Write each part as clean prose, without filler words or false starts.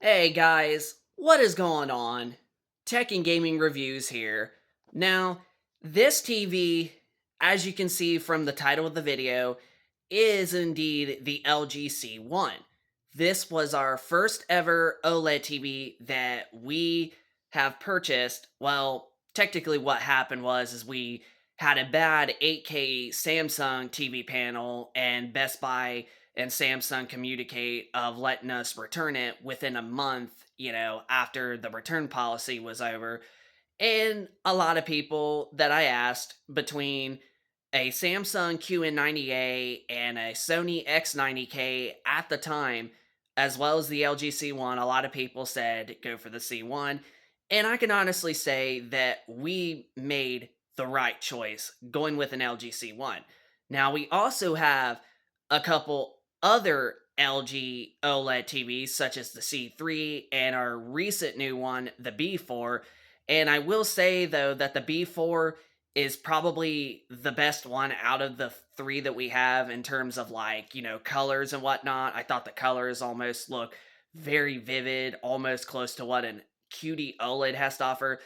Hey guys, what is going on? Tech and Gaming Reviews here. Now, this TV, as you can see from the title of the video, is indeed the LG C1. This was our first ever OLED TV that we have purchased. Well, technically what happened is we had a bad 8K Samsung TV panel and Best Buy and Samsung communicate of letting us return it within a month, after the return policy was over. And a lot of people that I asked between a Samsung QN90A and a Sony X90K at the time, as well as the LG C1, a lot of people said go for the C1. And I can honestly say that we made the right choice going with an LG C1. Now, we also have a couple other LG OLED TVs, such as the C3 and our recent new one, the B4. And I will say, though, that the B4 is probably the best one out of the three that we have in terms of colors and whatnot. I thought the colors almost look very vivid, almost close to what an QD OLED has to offer.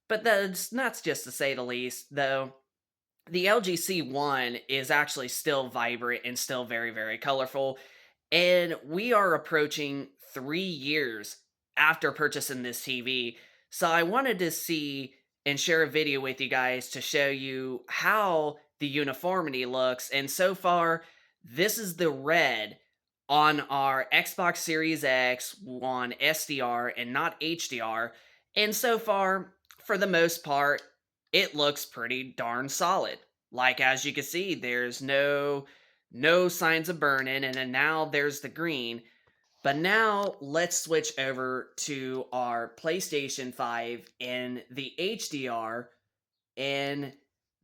But that's just to say the least, though. The LG C1 is actually still vibrant and still very, very colorful. And we are approaching 3 years after purchasing this TV. So I wanted to see and share a video with you guys to show you how the uniformity looks. And so far, this is the red on our Xbox Series X on SDR and not HDR. And so far, for the most part, it looks pretty darn solid. Like as you can see, there's no signs of burning, and then now there's the green. But now let's switch over to our PlayStation 5 in the HDR, and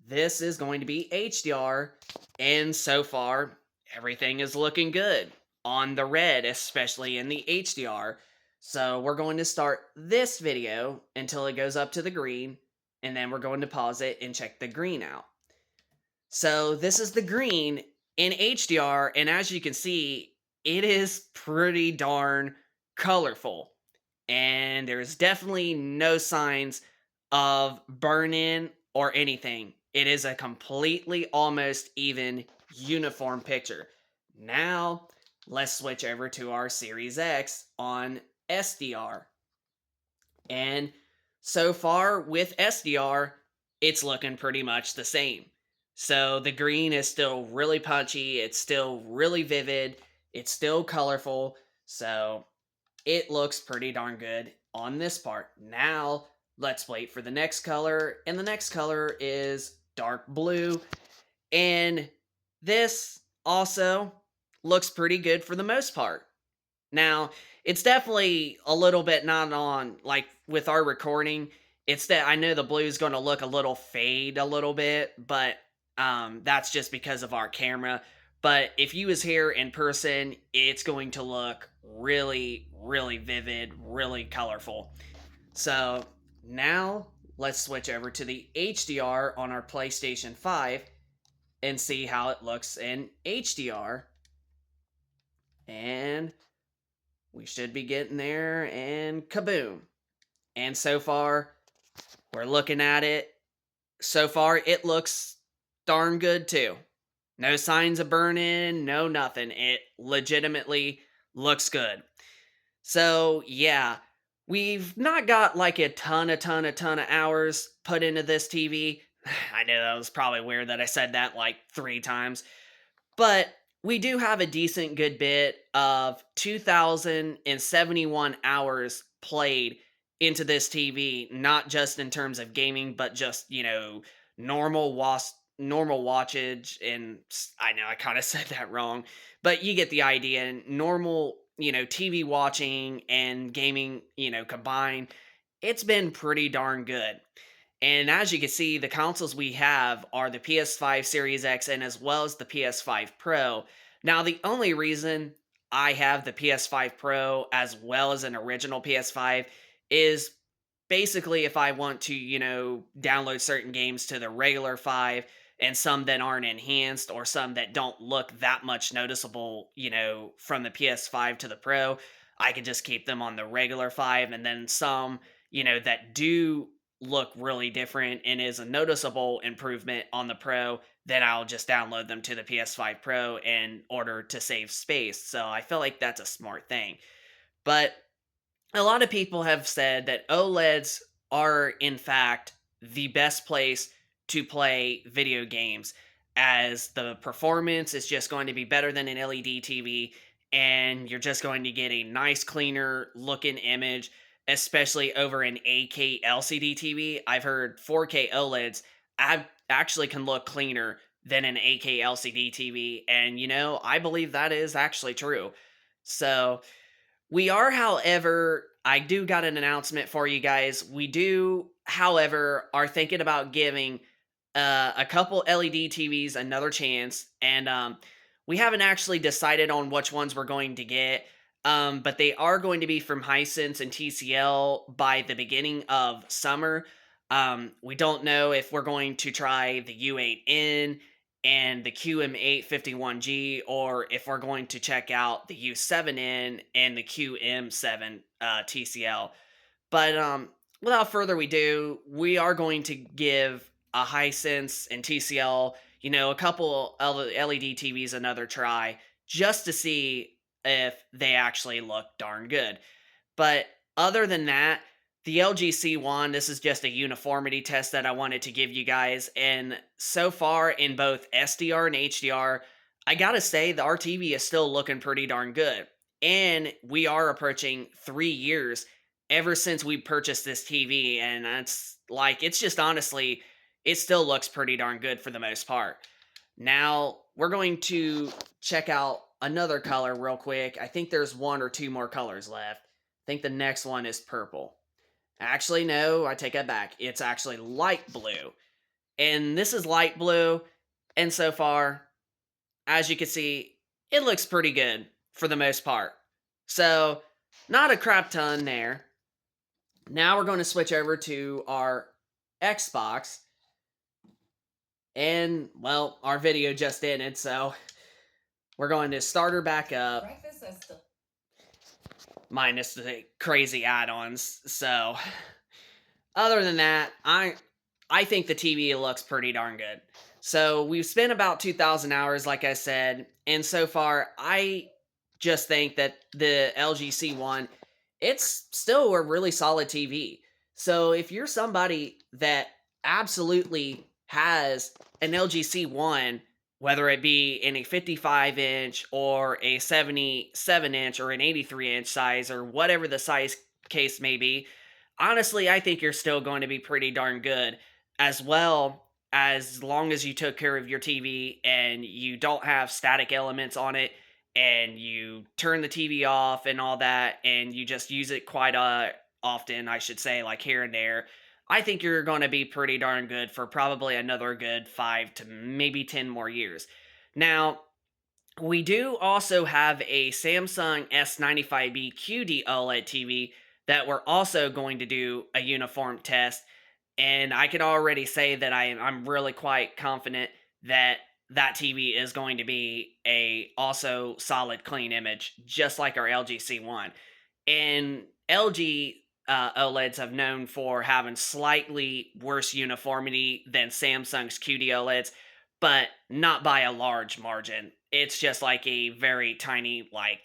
this is going to be HDR, and so far everything is looking good on the red, especially in the HDR. So we're going to start this video until it goes up to the green, and then we're going to pause it and check the green out. So this is the green in HDR, and as you can see, it is pretty darn colorful. And there's definitely no signs of burn-in or anything. It is a completely almost even uniform picture. Now, let's switch over to our Series X on SDR. And so far with SDR, it's looking pretty much the same. So the green is still really punchy, it's still really vivid, it's still colorful. So it looks pretty darn good on this part. Now, let's wait for the next color, and the next color is dark blue. And this also looks pretty good for the most part. Now, it's definitely a little bit not on, like, with our recording, it's that I know the blue is gonna look a little fade a little bit, but, that's just because of our camera. But if you was here in person, it's going to look really, really vivid, really colorful. So, now, let's switch over to the HDR on our PlayStation 5 and see how it looks in HDR. And we should be getting there, and kaboom. And so far, we're looking at it. So far, it looks darn good too. No signs of burning, no nothing. It legitimately looks good. So, yeah, we've not got like a ton of hours put into this TV. I know that was probably weird that I said that like 3 times. But we do have a decent good bit of 2,071 hours played into this TV, not just in terms of gaming, but just, normal watchage. And I know I kind of said that wrong, but you get the idea. Normal, TV watching and gaming, combined, it's been pretty darn good. And as you can see, the consoles we have are the PS5 Series X and as well as the PS5 Pro. Now, the only reason I have the PS5 Pro as well as an original PS5 is basically if I want to, download certain games to the regular 5 and some that aren't enhanced or some that don't look that much noticeable, from the PS5 to the Pro. I could just keep them on the regular 5, and then some, that do look really different and is a noticeable improvement on the Pro, then I'll just download them to the PS5 Pro in order to save space. So I feel like that's a smart thing. But a lot of people have said that OLEDs are, in fact, the best place to play video games, as the performance is just going to be better than an LED TV, and you're just going to get a nice, cleaner looking image, especially over an 8K LCD TV. I've heard 4K OLEDs actually can look cleaner than an 8K LCD TV, and I believe that is actually true. So, we are, however, I do got an announcement for you guys. We do, however, are thinking about giving a couple LED TVs another chance, and we haven't actually decided on which ones we're going to get. But they are going to be from Hisense and TCL by the beginning of summer. We don't know if we're going to try the U8N and the QM851G, or if we're going to check out the U7N and the QM7 TCL. But without further ado, we are going to give a Hisense and TCL, a couple LED TVs another try, just to see if they actually look darn good. But other than that, the LG C1, this is just a uniformity test that I wanted to give you guys. And so far in both SDR and HDR, I gotta say the RTV is still looking pretty darn good. And we are approaching 3 years ever since we purchased this TV. And it's just honestly, it still looks pretty darn good for the most part. Now, we're going to check out another color real quick. I think there's one or two more colors left. I think the next one is purple. Actually, no, I take that back. It's actually light blue. And this is light blue. And so far, as you can see, it looks pretty good for the most part. So, not a crap ton there. Now we're going to switch over to our Xbox. And, well, our video just ended, so we're going to start her back up. Minus the crazy add-ons. So, other than that, I think the TV looks pretty darn good. So, we've spent about 2,000 hours, like I said, and so far, I just think that the LG C1, it's still a really solid TV. So, if you're somebody that absolutely has an LG C1, whether it be in a 55-inch or a 77-inch or an 83-inch size or whatever the size case may be, honestly, I think you're still going to be pretty darn good, as well, as long as you took care of your TV and you don't have static elements on it, and you turn the TV off and all that, and you just use it quite often, I should say, like here and there. I think you're going to be pretty darn good for probably another good 5 to maybe 10 more years. Now, we do also have a Samsung S95B QD OLED TV that we're also going to do a uniform test, and I can already say that I'm really quite confident that that TV is going to be a also solid clean image, just like our LG C1. And LG OLEDs have known for having slightly worse uniformity than Samsung's QD OLEDs, but not by a large margin. It's just like a very tiny, like,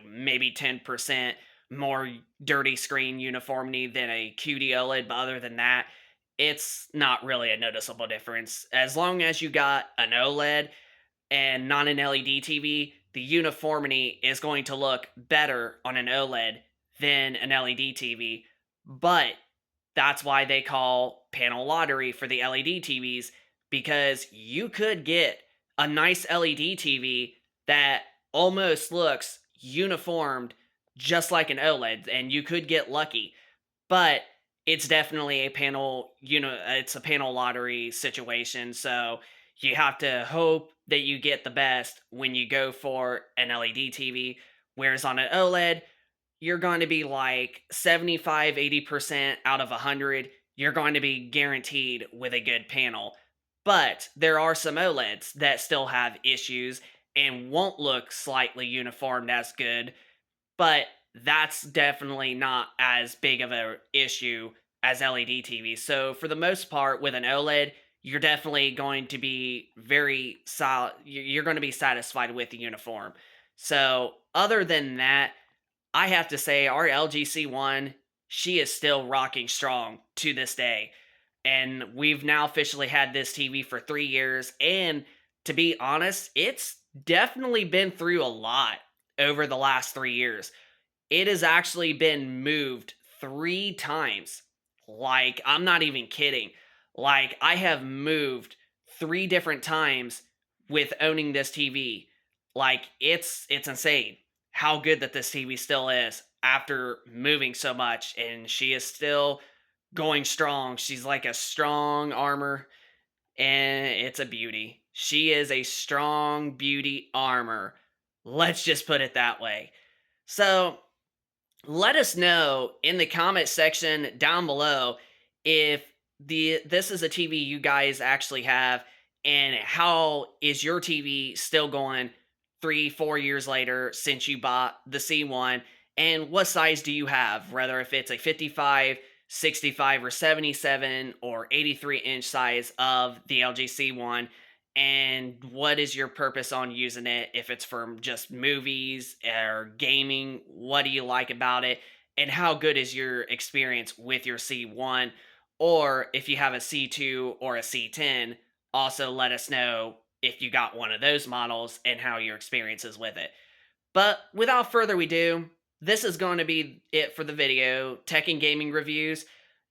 maybe 10% more dirty screen uniformity than a QD OLED, but other than that, it's not really a noticeable difference. As long as you got an OLED and not an LED TV, the uniformity is going to look better on an OLED than an LED TV. But that's why they call panel lottery for the LED TVs, because you could get a nice LED TV that almost looks uniformed just like an OLED, and you could get lucky. But it's definitely it's a panel lottery situation, so you have to hope that you get the best when you go for an LED TV, whereas on an OLED, you're going to be like 75, 80% out of 100, you're going to be guaranteed with a good panel. But there are some OLEDs that still have issues and won't look slightly uniformed as good, but that's definitely not as big of a issue as LED TVs. So for the most part, with an OLED, you're definitely going to be very solid. You're going to be satisfied with the uniform. So other than that, I have to say our LG C1, she is still rocking strong to this day. And we've now officially had this TV for 3 years. And to be honest, it's definitely been through a lot over the last 3 years. It has actually been moved 3 times. Like, I'm not even kidding. Like, I have moved 3 different times with owning this TV. Like, it's insane how good that this TV still is after moving so much, and she is still going strong. She's like a strong armor, and it's a beauty. She is a strong beauty armor. Let's just put it that way. So, let us know in the comment section down below if this is a TV you guys actually have, and how is your TV still going 3 4 years later since you bought the C1, and what size do you have, whether if it's a 55, 65, or 77 or 83-inch size of the LG C1, and what is your purpose on using it? If it's for just movies or gaming, what do you like about it? And how good is your experience with your C1? Or if you have a C2 or a C10, also let us know if you got one of those models and how your experience is with it. But without further ado, this is going to be it for the video, tech and gaming reviews,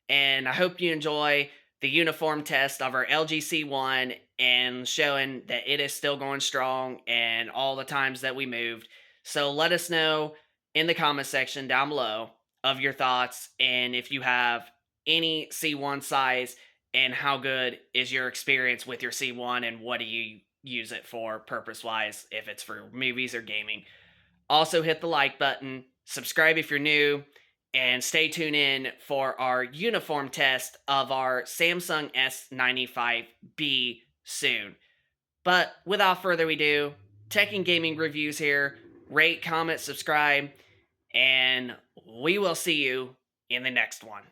and I hope you enjoy the uniform test of our LG C1 and showing that it is still going strong and all the times that we moved. So let us know in the comment section down below of your thoughts, and if you have any C1 size, and how good is your experience with your C1, and what do you use it for purpose wise, if it's for movies or gaming. Also, hit the like button, subscribe if you're new, and stay tuned in for our uniform test of our Samsung S95B soon. But without further ado, tech and gaming reviews here. Rate, comment, subscribe, and we will see you in the next one.